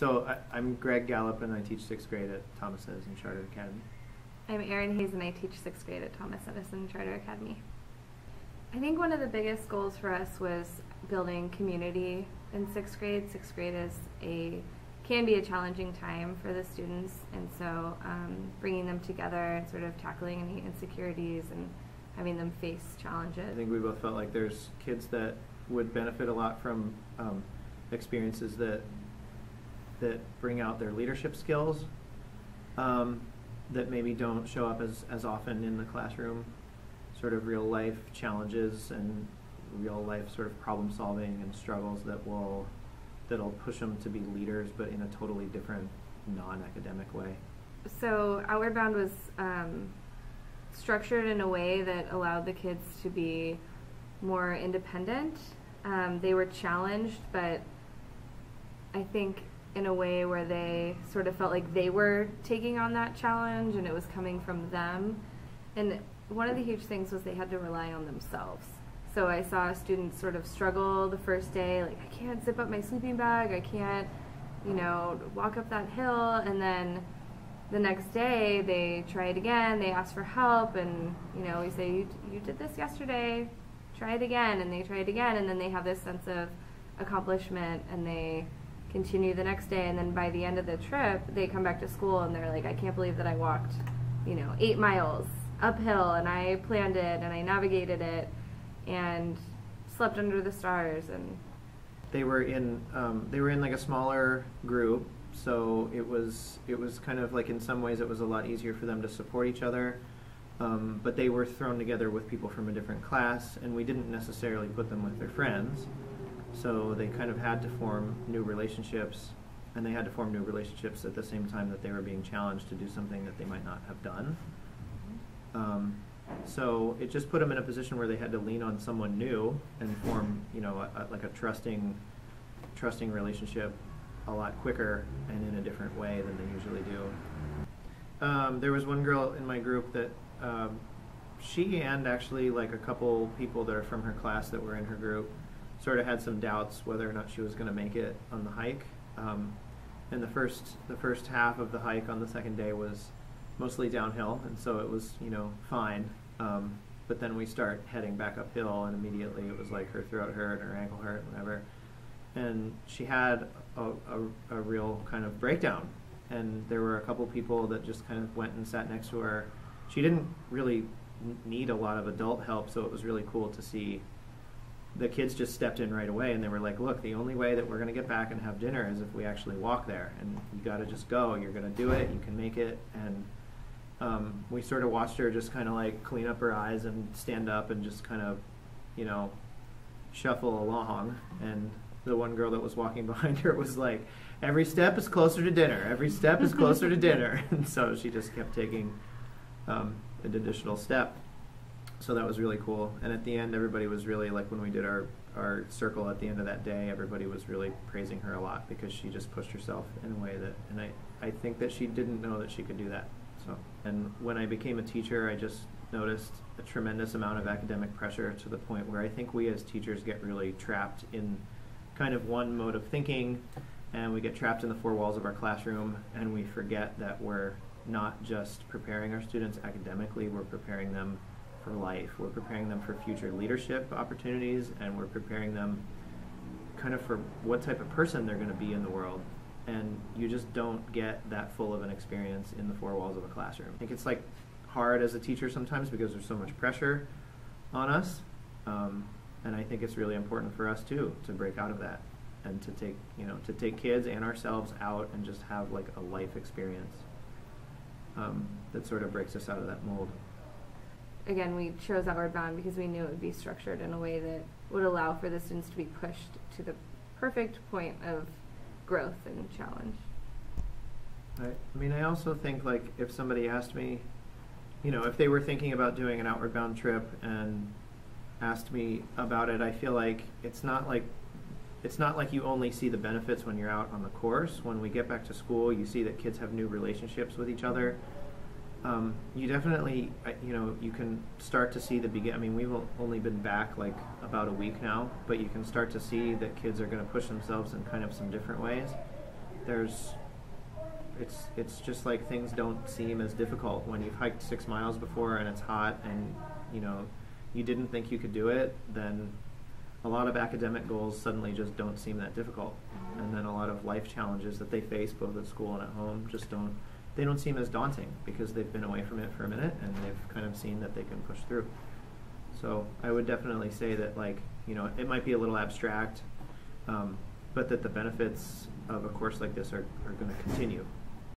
I'm Greg Gallup, and I teach 6th grade at Thomas Edison Charter Academy. I'm Erin and I teach 6th grade at Thomas Edison Charter Academy. I think one of the biggest goals for us was building community in 6th grade. 6th grade can be a challenging time for the students, and so bringing them together and sort of tackling any insecurities and having them face challenges. I think we both felt like there's kids that would benefit a lot from experiences that bring out their leadership skills that maybe don't show up as often in the classroom, sort of real life challenges and real life sort of problem solving and struggles that'll push them to be leaders, but in a totally different non-academic way. So Outward Bound was structured in a way that allowed the kids to be more independent. They were challenged, but I think in a way where they sort of felt like they were taking on that challenge and it was coming from them. And one of the huge things was they had to rely on themselves. So I saw students sort of struggle the first day, like, I can't zip up my sleeping bag, I can't, walk up that hill, and then the next day they try it again, they ask for help, and we say, you did this yesterday, try it again, and they try it again, and then they have this sense of accomplishment, and they continue the next day, and then by the end of the trip they come back to school and they're like, I can't believe that I walked 8 miles uphill, and I planned it, and I navigated it, and slept under the stars. And they were in like a smaller group, so it was kind of like, in some ways it was a lot easier for them to support each other, but they were thrown together with people from a different class, and we didn't necessarily put them with their friends, so they kind of had to form new relationships, and they had to form new relationships at the same time that they were being challenged to do something that they might not have done. So it just put them in a position where they had to lean on someone new and form, like a trusting relationship a lot quicker and in a different way than they usually do. There was one girl in my group that she and actually like a couple people that are from her class that were in her group sort of had some doubts whether or not she was going to make it on the hike. And the first half of the hike on the second day was mostly downhill, and so it was fine. But then we start heading back uphill, and immediately it was like her throat hurt, her ankle hurt, whatever. And she had a real kind of breakdown, and there were a couple people that just kind of went and sat next to her. She didn't really need a lot of adult help, so it was really cool to see the kids just stepped in right away, and they were like, look, the only way that we're going to get back and have dinner is if we actually walk there, and you got to just go, you're going to do it, you can make it. And we sort of watched her just kind of like clean up her eyes and stand up and just kind of, shuffle along. And the one girl that was walking behind her was like, every step is closer to dinner, every step is closer to dinner. And so she just kept taking an additional step. So that was really cool. And at the end, everybody was really, like when we did our circle at the end of that day, everybody was really praising her a lot because she just pushed herself in a way that, and I think that she didn't know that she could do that. And when I became a teacher, I just noticed a tremendous amount of academic pressure, to the point where I think we as teachers get really trapped in kind of one mode of thinking, and we get trapped in the 4 walls of our classroom, and we forget that we're not just preparing our students academically, we're preparing them for life. We're preparing them for future leadership opportunities, and we're preparing them kind of for what type of person they're going to be in the world. And you just don't get that full of an experience in the 4 walls of a classroom. I think it's like hard as a teacher sometimes because there's so much pressure on us, and I think it's really important for us too to break out of that and to take kids and ourselves out and just have like a life experience that sort of breaks us out of that mold. Again, we chose Outward Bound because we knew it would be structured in a way that would allow for the students to be pushed to the perfect point of growth and challenge. I mean, I also think, like, if somebody asked me, if they were thinking about doing an Outward Bound trip and asked me about it, I feel like it's not like you only see the benefits when you're out on the course. When we get back to school, you see that kids have new relationships with each other. You definitely, you can start to see the begin. I mean, we've only been back like about a week now, but you can start to see that kids are going to push themselves in kind of some different ways. there's it's just like things don't seem as difficult when you've hiked 6 miles before and it's hot and you didn't think you could do it. Then a lot of academic goals suddenly just don't seem that difficult, and then a lot of life challenges that they face both at school and at home just don't seem as daunting because they've been away from it for a minute and they've kind of seen that they can push through. So I would definitely say that, like, it might be a little abstract, but that the benefits of a course like this are going to continue.